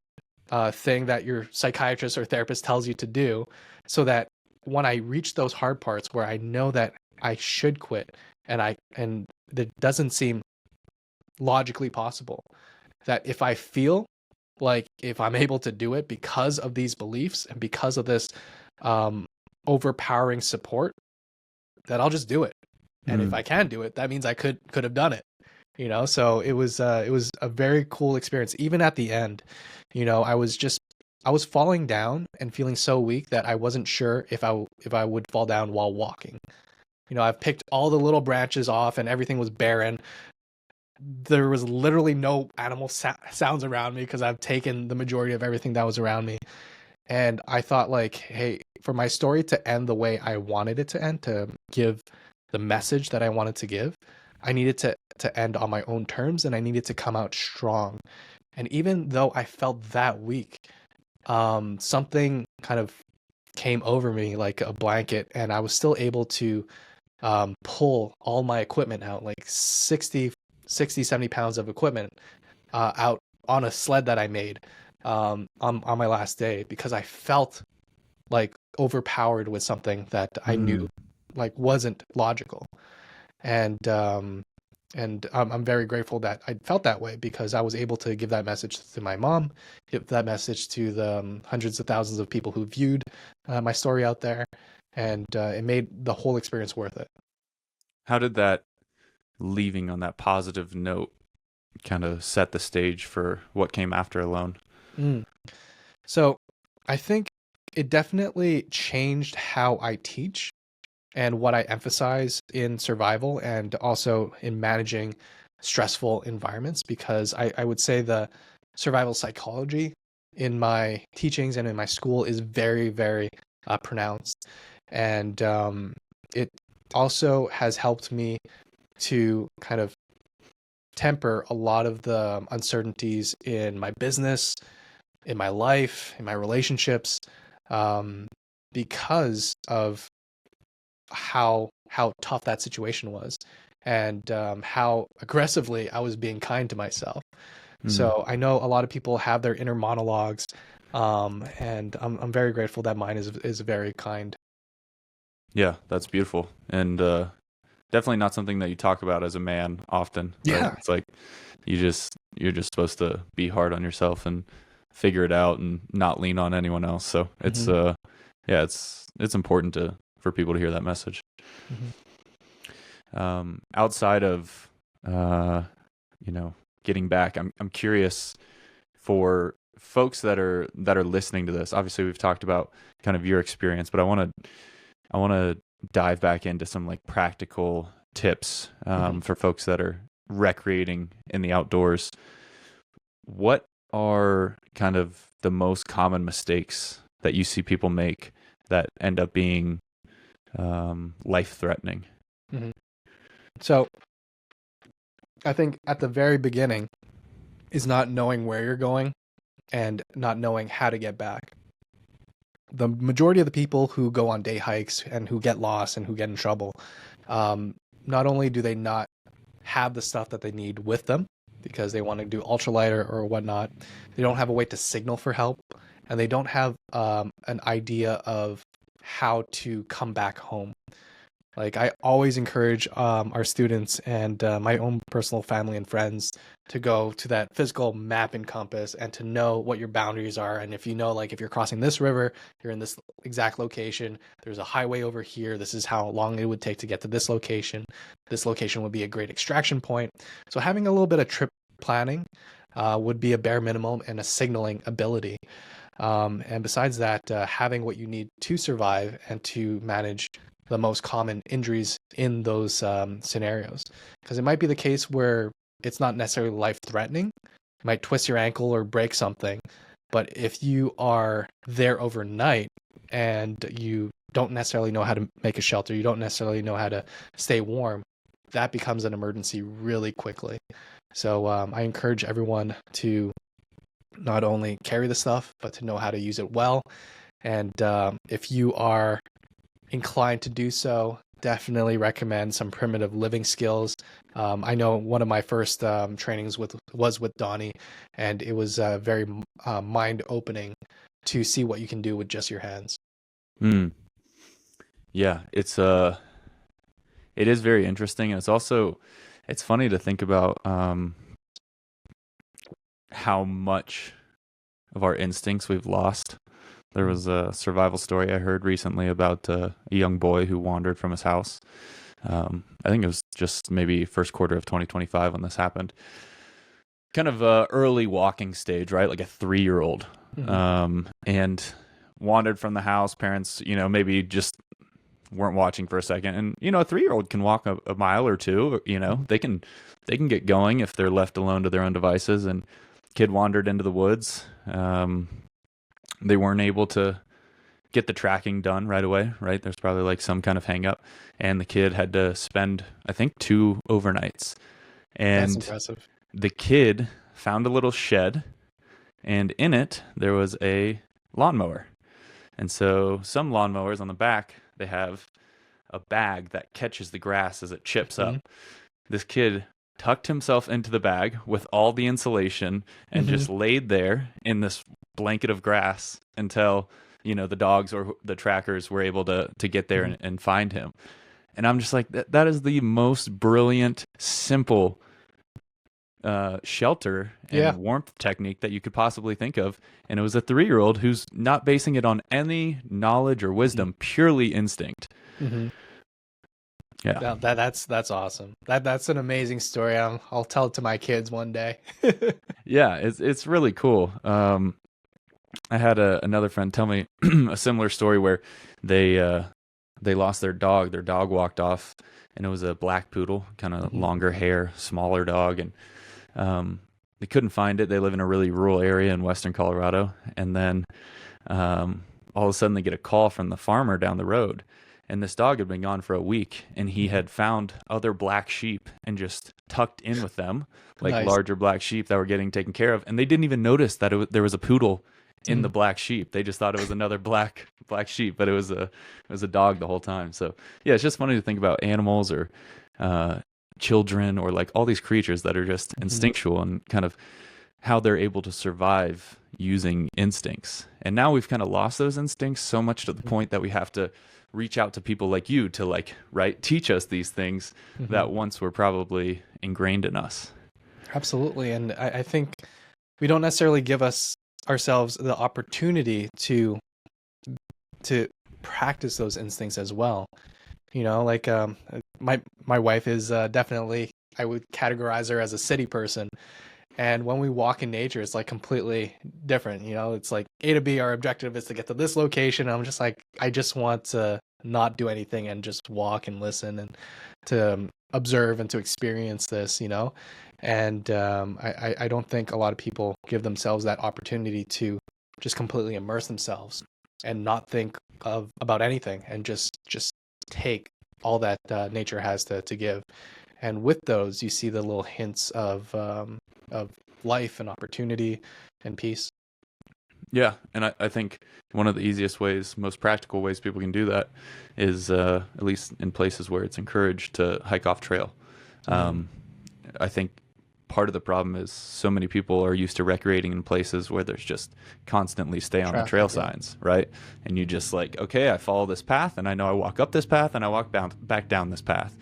thing that your psychiatrist or therapist tells you to do, so that when I reach those hard parts where I know that I should quit and it doesn't seem logically possible, that if I feel like if I'm able to do it because of these beliefs and because of this overpowering support, that I'll just do it. And if I can do it, that means I could have done it, you know? So it was a very cool experience. Even at the end, you know, I was falling down and feeling so weak that I wasn't sure if I would fall down while walking. You know, I've picked all the little branches off and everything was barren. There was literally no animal sounds around me because I've taken the majority of everything that was around me. And I thought like, hey, for my story to end the way I wanted it to end, to give the message that I wanted to give, I needed to end on my own terms, and I needed to come out strong. And even though I felt that weak, something kind of came over me like a blanket, and I was still able to pull all my equipment out, like 60, 70 pounds of equipment out on a sled that I made on my last day, because I felt like overpowered with something that I knew like wasn't logical. And I'm very grateful that I felt that way, because I was able to give that message to my mom, give that message to the hundreds of thousands of people who viewed my story out there, and it made the whole experience worth it. How did that leaving on that positive note kind of set the stage for what came after Alone? Mm. So I think it definitely changed how I teach and what I emphasize in survival, and also in managing stressful environments, because I would say the survival psychology in my teachings and in my school is very, very pronounced. And it also has helped me to kind of temper a lot of the uncertainties in my business, in my life, in my relationships, um, because of how tough that situation was, and how aggressively I was being kind to myself. So I know a lot of people have their inner monologues, and I'm very grateful that mine is very kind. Yeah, that's beautiful. And definitely not something that you talk about as a man often, right? Yeah. It's like you're just supposed to be hard on yourself and figure it out and not lean on anyone else. So it's Mhm. yeah, it's important for people to hear that message. Outside of you know, getting back, I'm curious for folks that are listening to this. Obviously, we've talked about kind of your experience, but I want to dive back into some like practical tips for folks that are recreating in the outdoors. What are kind of the most common mistakes that you see people make that end up being life-threatening? Mhm. So I think at the very beginning is not knowing where you're going and not knowing how to get back. The majority of the people who go on day hikes and who get lost and who get in trouble, not only do they not have the stuff that they need with them because they want to do ultralight or whatnot, they don't have a way to signal for help, and they don't have an idea of how to come back home. Like, I always encourage our students and my own personal family and friends to go to that physical map and compass, and to know what your boundaries are. And if you know, like, if you're crossing this river, you're in this exact location, there's a highway over here, this is how long it would take to get to this location. This location would be a great extraction point. So having a little bit of trip planning would be a bare minimum, and a signaling ability. And besides that, having what you need to survive and to manage the most common injuries in those scenarios. Because it might be the case where it's not necessarily life-threatening. You might twist your ankle or break something. But if you are there overnight and you don't necessarily know how to make a shelter, you don't necessarily know how to stay warm, that becomes an emergency really quickly. So I encourage everyone to not only carry the stuff, but to know how to use it well. And if you are inclined to do so, definitely recommend some primitive living skills. I know one of my first trainings was with Donnie, and it was very mind-opening to see what you can do with just your hands. Yeah, it is very interesting, and it's funny to think about how much of our instincts we've lost. There was a survival story I heard recently about a young boy who wandered from his house. I think it was just maybe first quarter of 2025 when this happened. Kind of early walking stage, right? Like a 3-year-old. And wandered from the house. Parents, maybe just weren't watching for a second. And, a 3-year-old can walk a mile or two, they can get going if they're left alone to their own devices. And kid wandered into the woods. They weren't able to get the tracking done right away, right? There's probably like some kind of hang up. And the kid had to spend, I think, 2 overnights. And That's impressive. the kid found a little shed, and in it, there was a lawnmower. And so some lawnmowers on the back, they have a bag that catches the grass as it chips up. This kid tucked himself into the bag with all the insulation and just laid there in this blanket of grass until the dogs or the trackers were able to get there and find him. And I'm just like, that is the most brilliant, simple shelter and warmth technique that you could possibly think of. And it was a 3-year-old who's not basing it on any knowledge or wisdom, purely instinct. Mm-hmm. Yeah. That's awesome. That's an amazing story. I'll tell it to my kids one day. Yeah, it's really cool. I had another friend tell me a similar story where they lost their dog. Their dog walked off, and it was a black poodle, kind of longer hair, smaller dog, and they couldn't find it. They live in a really rural area in western Colorado, and then all of a sudden they get a call from the farmer down the road, and this dog had been gone for a week, and he had found other black sheep and just tucked in with them, like Nice. larger black sheep that were getting taken care of, and they didn't even notice that there was a poodle in the black sheep. They just thought it was another black sheep, but it was a dog the whole time. So yeah, it's just funny to think about animals or children or like all these creatures that are just instinctual and kind of how they're able to survive using instincts. And now we've kind of lost those instincts so much to the point that we have to reach out to people like you to teach us these things that once were probably ingrained in us. Absolutely. And I think we don't necessarily give ourselves the opportunity to practice those instincts as well. Like my wife is definitely, I would categorize her as a city person. And when we walk in nature, it's like completely different. It's like A to B, our objective is to get to this location. I'm just like, I just want to not do anything and just walk and listen and to observe and to experience this, And I don't think a lot of people give themselves that opportunity to just completely immerse themselves and not think about anything and just take all that nature has to give. And with those, you see the little hints of life and opportunity and peace. Yeah, and I think one of the easiest ways, most practical ways people can do that is, at least in places where it's encouraged, to hike off trail. I think part of the problem is so many people are used to recreating in places where there's just constantly stay on the trail signs, right? And you just like, okay, I follow this path, and I know I walk up this path, and I walk back down this path.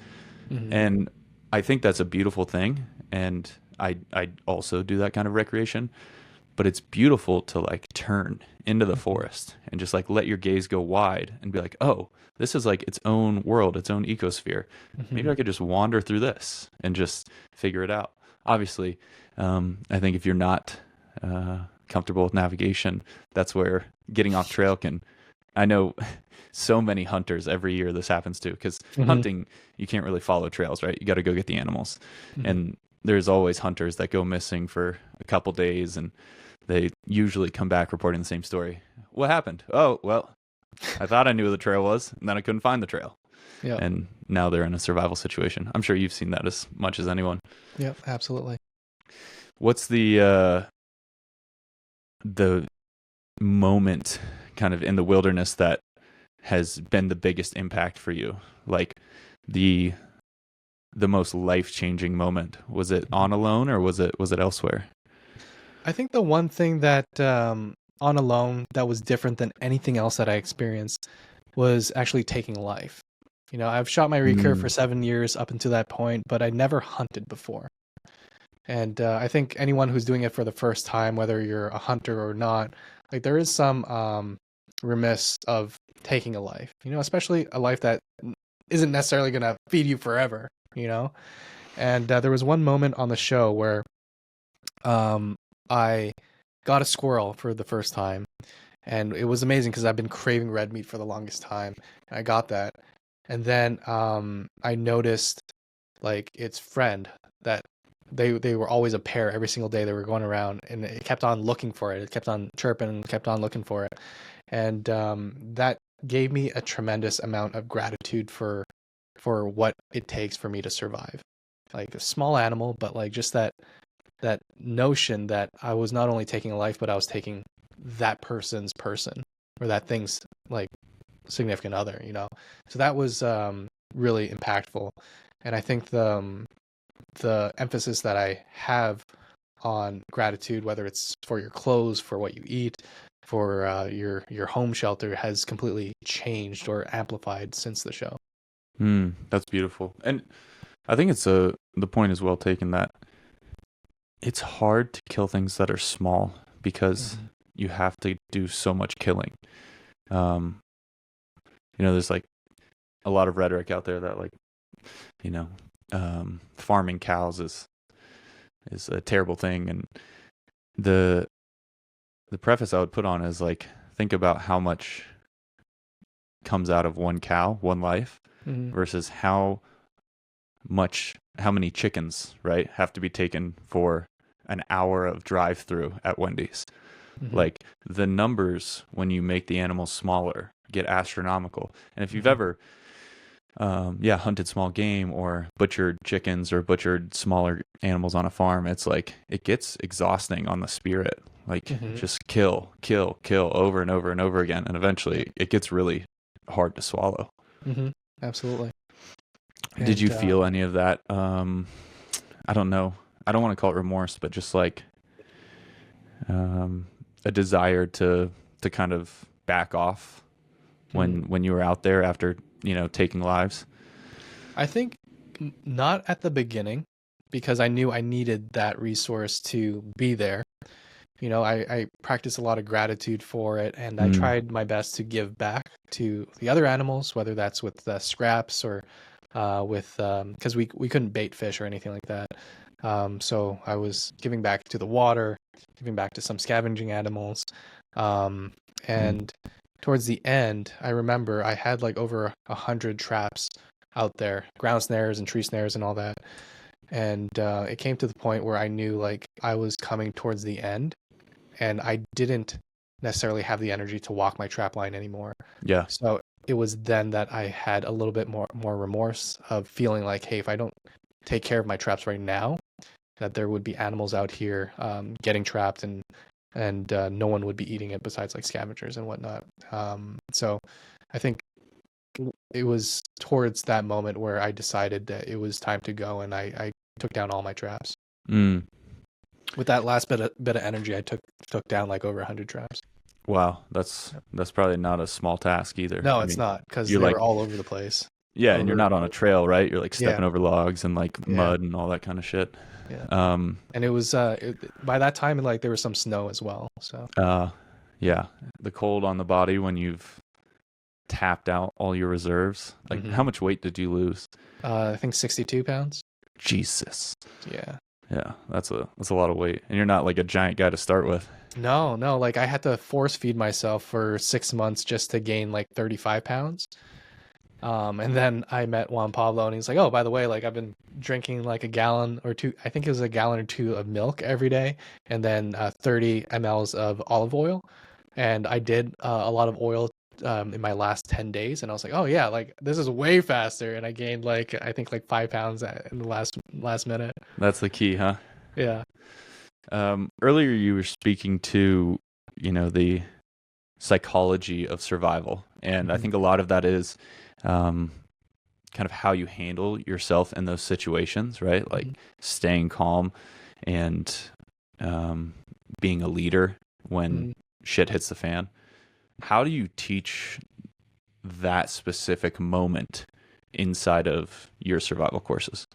And I think that's a beautiful thing, and I also do that kind of recreation. But it's beautiful to like turn into the forest and just like let your gaze go wide and be like, oh, this is like its own world, its own ecosphere. Maybe I could just wander through this and just figure it out. Obviously, I think if you're not comfortable with navigation, that's where getting off trail can. I know so many hunters every year this happens to, because hunting, you can't really follow trails, right? You got to go get the animals. And there's always hunters that go missing for a couple days, and they usually come back reporting the same story. What happened? Oh, well, I thought I knew where the trail was, and then I couldn't find the trail. Yeah. And now they're in a survival situation. I'm sure you've seen that as much as anyone. Yeah, absolutely. What's the moment kind of in the wilderness that has been the biggest impact for you? Like the most life-changing moment? Was it on alone, or was it elsewhere? I think the one thing that on alone that was different than anything else that I experienced was actually taking life. I've shot my recurve for 7 years up until that point, but I never hunted before. And I think anyone who's doing it for the first time, whether you're a hunter or not, like there is some remiss of taking a life, especially a life that isn't necessarily going to feed you forever, And there was one moment on the show where I got a squirrel for the first time, and it was amazing because I've been craving red meat for the longest time, and I got that. And then I noticed like its friend, that they were always a pair every single day. They were going around, and it kept on looking for it. It kept on chirping and kept on looking for it. And that gave me a tremendous amount of gratitude for what it takes for me to survive. Like a small animal, but like just that notion that I was not only taking a life, but I was taking that person's person, or that thing's like significant other, So that was really impactful. And I think the emphasis that I have on gratitude, whether it's for your clothes, for what you eat, for your home shelter, has completely changed or amplified since the show. That's beautiful. And I think the point is well taken that it's hard to kill things that are small because you have to do so much killing. Um, there's like a lot of rhetoric out there that like, farming cows is a terrible thing. And the preface I would put on is like, think about how much comes out of one cow, one life, versus how many chickens, right, have to be taken for an hour of drive through at Wendy's. Like the numbers when you make the animals smaller get astronomical. And if you've ever hunted small game or butchered chickens or butchered smaller animals on a farm, it's like it gets exhausting on the spirit. Like just kill over and over and over again, and eventually it gets really hard to swallow. Absolutely. Did you feel any of that? I don't know. I don't want to call it remorse, but just like a desire to kind of back off when you were out there after taking lives. I think not at the beginning, because I knew I needed that resource to be there. I practiced a lot of gratitude for it, and I tried my best to give back to the other animals, whether that's with scraps or with because we couldn't bait fish or anything like that. So I was giving back to the water, giving back to some scavenging animals, and towards the end, I remember I had like over 100 traps out there, ground snares and tree snares and all that. And it came to the point where I knew like I was coming towards the end, and I didn't necessarily have the energy to walk my trap line anymore. Yeah. So it was then that I had a little bit more remorse of feeling like, hey, if I don't take care of my traps right now, that there would be animals out here getting trapped, and no one would be eating it besides like scavengers and whatnot. So I think it was towards that moment where I decided that it was time to go, and I took down all my traps. With that last bit of energy, I took down like over 100 traps. Wow, that's probably not a small task either. No, it's not, because they were all over the place. Yeah, and you're not on a trail, right? You're like stepping over logs and like mud and all that kind of shit. Yeah. And it was by that time, like there was some snow as well. So yeah, the cold on the body when you've tapped out all your reserves. Like how much weight did you lose? I think 62 pounds. Jesus. Yeah, that's a lot of weight, and you're not like a giant guy to start with. No, like I had to force feed myself for 6 months just to gain like 35 pounds. And then I met Juan Pablo, and he's like, oh, by the way, like I've been drinking like a gallon or two, I think it was a gallon or two of milk every day, and then 30 mLs of olive oil. And I did a lot of oil in my last 10 days, and I was like, oh yeah, like this is way faster. And I gained like, I think like 5 pounds in the last minute. That's the key, huh? Yeah. Earlier you were speaking to, the psychology of survival. And I think a lot of that is kind of how you handle yourself in those situations, right? Like staying calm and being a leader when shit hits the fan. How do you teach that specific moment inside of your survival courses?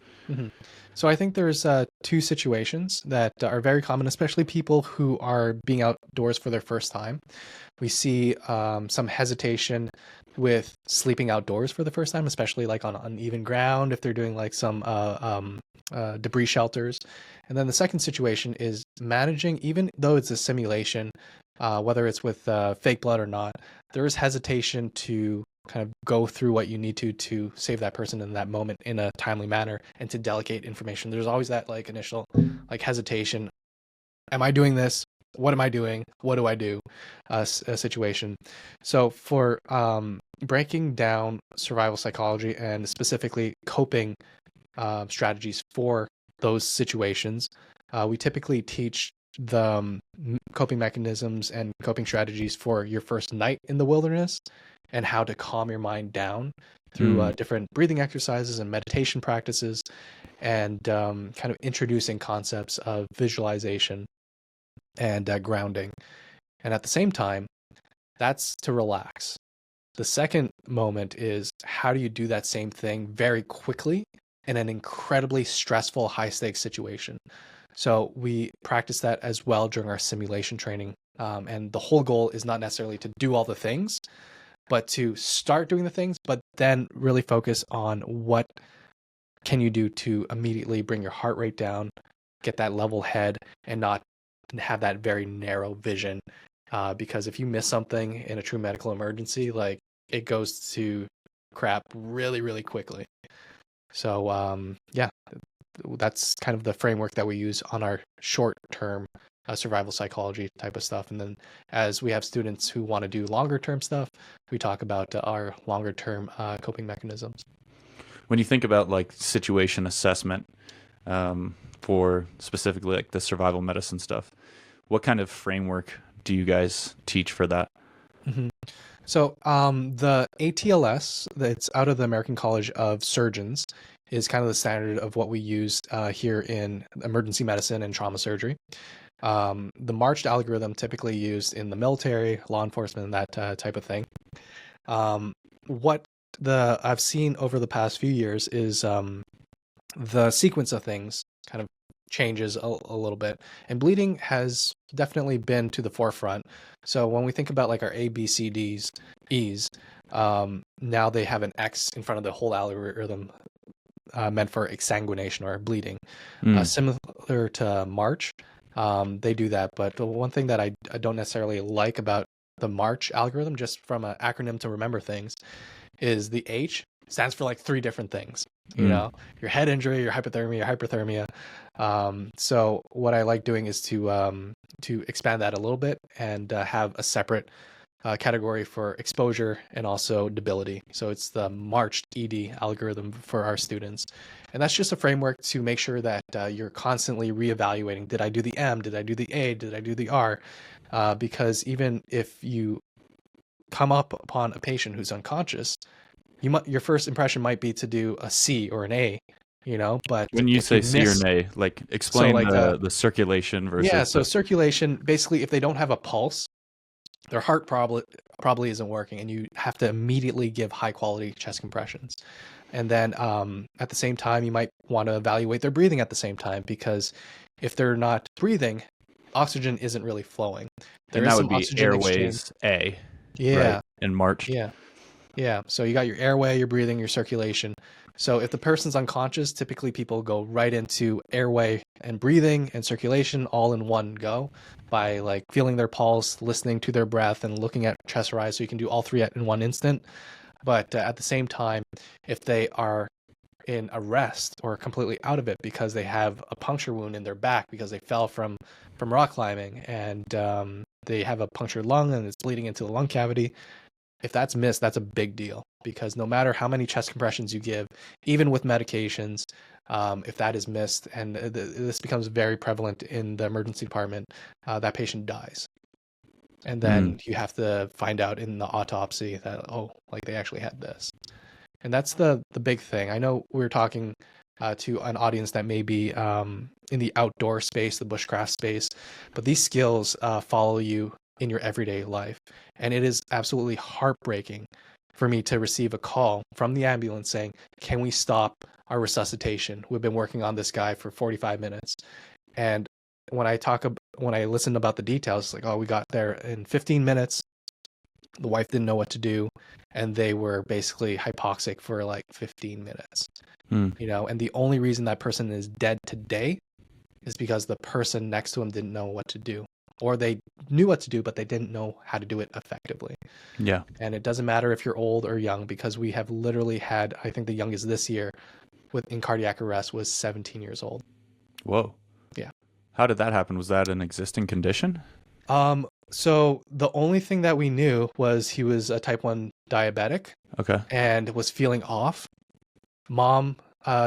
So I think there's two situations that are very common, especially people who are being outdoors for their first time. We see some hesitation with sleeping outdoors for the first time, especially like on uneven ground, if they're doing like some debris shelters. And then the second situation is managing, even though it's a simulation, whether it's with fake blood or not, there is hesitation to kind of go through what you need to save that person in that moment in a timely manner and to delegate information. There's always that like initial like hesitation. Am I doing this? What am I doing? What do I do? A situation. So for breaking down survival psychology and specifically coping strategies for those situations, we typically teach the coping mechanisms and coping strategies for your first night in the wilderness, and how to calm your mind down through different breathing exercises and meditation practices, and kind of introducing concepts of visualization and grounding. And at the same time, that's to relax. The second moment is how do you do that same thing very quickly in an incredibly stressful, high stakes situation? So we practice that as well during our simulation training. And the whole goal is not necessarily to do all the things, but to start doing the things, but then really focus on what can you do to immediately bring your heart rate down, get that level head, and not have that very narrow vision. Because if you miss something in a true medical emergency, like it goes to crap really, really quickly. So yeah, that's kind of the framework that we use on our short-term survival psychology type of stuff. And then as we have students who want to do longer-term stuff, we talk about our longer-term coping mechanisms. When you think about like situation assessment for specifically like the survival medicine stuff, what kind of framework do you guys teach for that? Mm-hmm. So the ATLS, that's out of the American College of Surgeons, is kind of the standard of what we use here in emergency medicine and trauma surgery. The marched algorithm typically used in the military, law enforcement, and that type of thing. What I've seen over the past few years is the sequence of things kind of changes a little bit, and bleeding has definitely been to the forefront. So when we think about like our A, B, C, D's, E's, now they have an X in front of the whole algorithm meant for exsanguination or bleeding. Similar to March, they do that. But the one thing that I don't necessarily like about the March algorithm, just from an acronym to remember things, is the H stands for like 3 different things. You know, your head injury, your hypothermia, your hyperthermia. So what I like doing is to expand that a little bit and have a separate category for exposure and also debility. So it's the marched ED algorithm for our students. And that's just a framework to make sure that you're constantly reevaluating. Did I do the M? Did I do the A? Did I do the R? Because even if you come up upon a patient who's unconscious, your first impression might be to do a C or an A, but when you say C or an A, like explain the circulation versus. Yeah, so circulation, basically if they don't have a pulse, their heart probably isn't working, and you have to immediately give high quality chest compressions. And then at the same time, you might want to evaluate their breathing at the same time, because if they're not breathing, oxygen isn't really flowing. And that would be airways A. Yeah. Right? In March. Yeah. So you got your airway, your breathing, your circulation. So if the person's unconscious, typically people go right into airway and breathing and circulation all in one go by like feeling their pulse, listening to their breath, and looking at chest rise. So you can do all 3 in one instant. But at the same time, if they are in a rest or completely out of it because they have a puncture wound in their back because they fell from rock climbing, and they have a punctured lung and it's bleeding into the lung cavity, if that's missed, that's a big deal, because no matter how many chest compressions you give, even with medications, if that is missed, and this becomes very prevalent in the emergency department, that patient dies. And then you have to find out in the autopsy that, like they actually had this. And that's the big thing. I know we're talking to an audience that may be in the outdoor space, the bushcraft space, but these skills follow you in your everyday life. And it is absolutely heartbreaking for me to receive a call from the ambulance saying, can we stop our resuscitation? We've been working on this guy for 45 minutes. And when I listened about the details, like, we got there in 15 minutes. The wife didn't know what to do, and they were basically hypoxic for like 15 minutes. And the only reason that person is dead today is because the person next to him didn't know what to do, or they knew what to do, but they didn't know how to do it effectively. Yeah. And it doesn't matter if you're old or young, because we have literally had, I think the youngest this year in cardiac arrest was 17 years old. Whoa. Yeah. How did that happen? Was that an existing condition? So the only thing that we knew was he was a type 1 diabetic. Okay. And was feeling off. Mom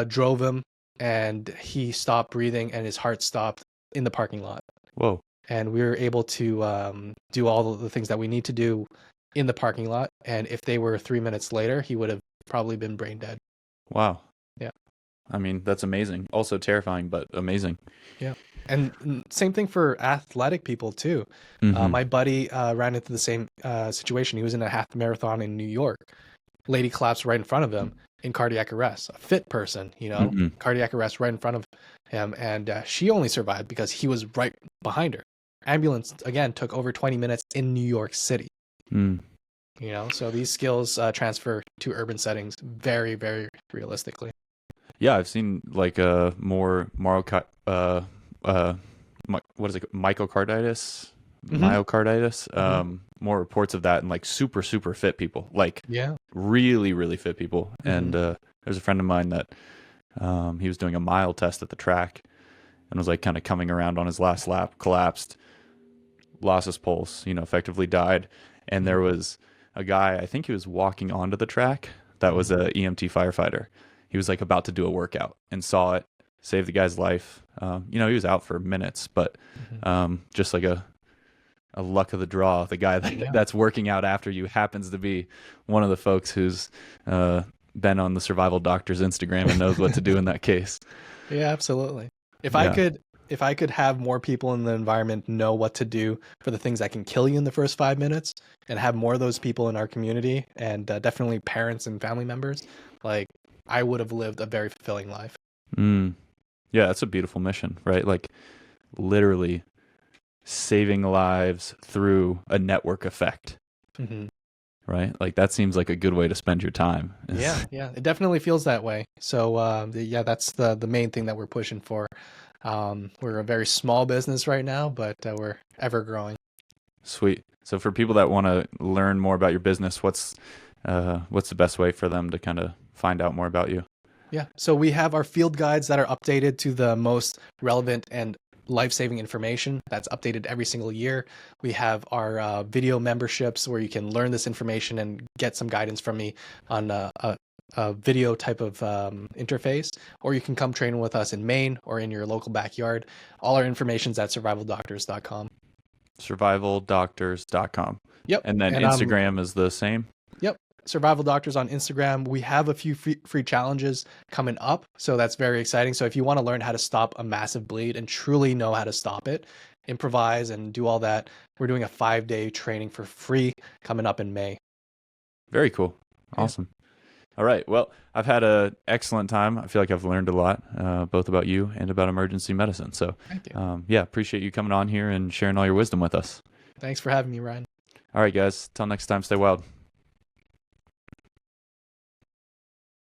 drove him, and he stopped breathing, and his heart stopped in the parking lot. Whoa. And we were able to do all the things that we need to do in the parking lot. And if they were 3 minutes later, he would have probably been brain dead. Wow. Yeah. I mean, that's amazing. Also terrifying, but amazing. Yeah. And same thing for athletic people too. Mhm. My buddy ran into the same situation. He was in a half marathon in New York. Lady collapsed right in front of him in cardiac arrest. A fit person, Mhm. cardiac arrest right in front of him, and she only survived because he was right behind her. Ambulance again took over 20 minutes in New York City. Mm. So these skills transfer to urban settings very, very realistically. Yeah, I've seen like more what is it, myocarditis, Mhm. more reports of that, and like super super fit people, like Yeah. really really fit people. Mhm. And there's a friend of mine that he was doing a mile test at the track and was like kind of coming around on his last lap, collapsed, lost his pulse, effectively died. And there was a guy, I think he was walking onto the track, that was a EMT firefighter. He was like about to do a workout and saw it, saved the guy's life. He was out for minutes, but just like a luck of the draw, the guy that's working out after you happens to be one of the folks who's been on the Survival Doctor's Instagram and knows what to do in that case. Yeah, absolutely. If Yeah. I could have more people in the environment know what to do for the things that can kill you in the first 5 minutes, and have more of those people in our community, and definitely parents and family members, like I would have lived a very fulfilling life. Mm. Yeah, that's a beautiful mission, right? Like literally saving lives through a network effect, Hmm. right? Like that seems like a good way to spend your time. Yeah, it definitely feels that way. So yeah, that's the main thing that we're pushing for. We're a very small business right now, but we're ever growing. Sweet. So for people that want to learn more about your business, what's the best way for them to kind of find out more about you? Yeah. So we have our field guides that are updated to the most relevant and life-saving information that's updated every single year. We have our video memberships where you can learn this information and get some guidance from me on a video type of interface, or you can come train with us in Maine or in your local backyard. All our information's at survivaldoctors.com. Survivaldoctors.com. Yep. And then And Instagram is the same. Yep. Survival Doctors on Instagram. We have a few free challenges coming up, so that's very exciting. So if you want to learn how to stop a massive bleed and truly know how to stop it, improvise and do all that, we're doing a 5-day training for free coming up in May. Very cool. Awesome. All right. Well, I've had an excellent time. I feel like I've learned a lot, both about you and about emergency medicine. So, Thank you. yeah, appreciate you coming on here and sharing all your wisdom with us. Thanks for having me, Ryan. All right, guys. Till next time, stay wild.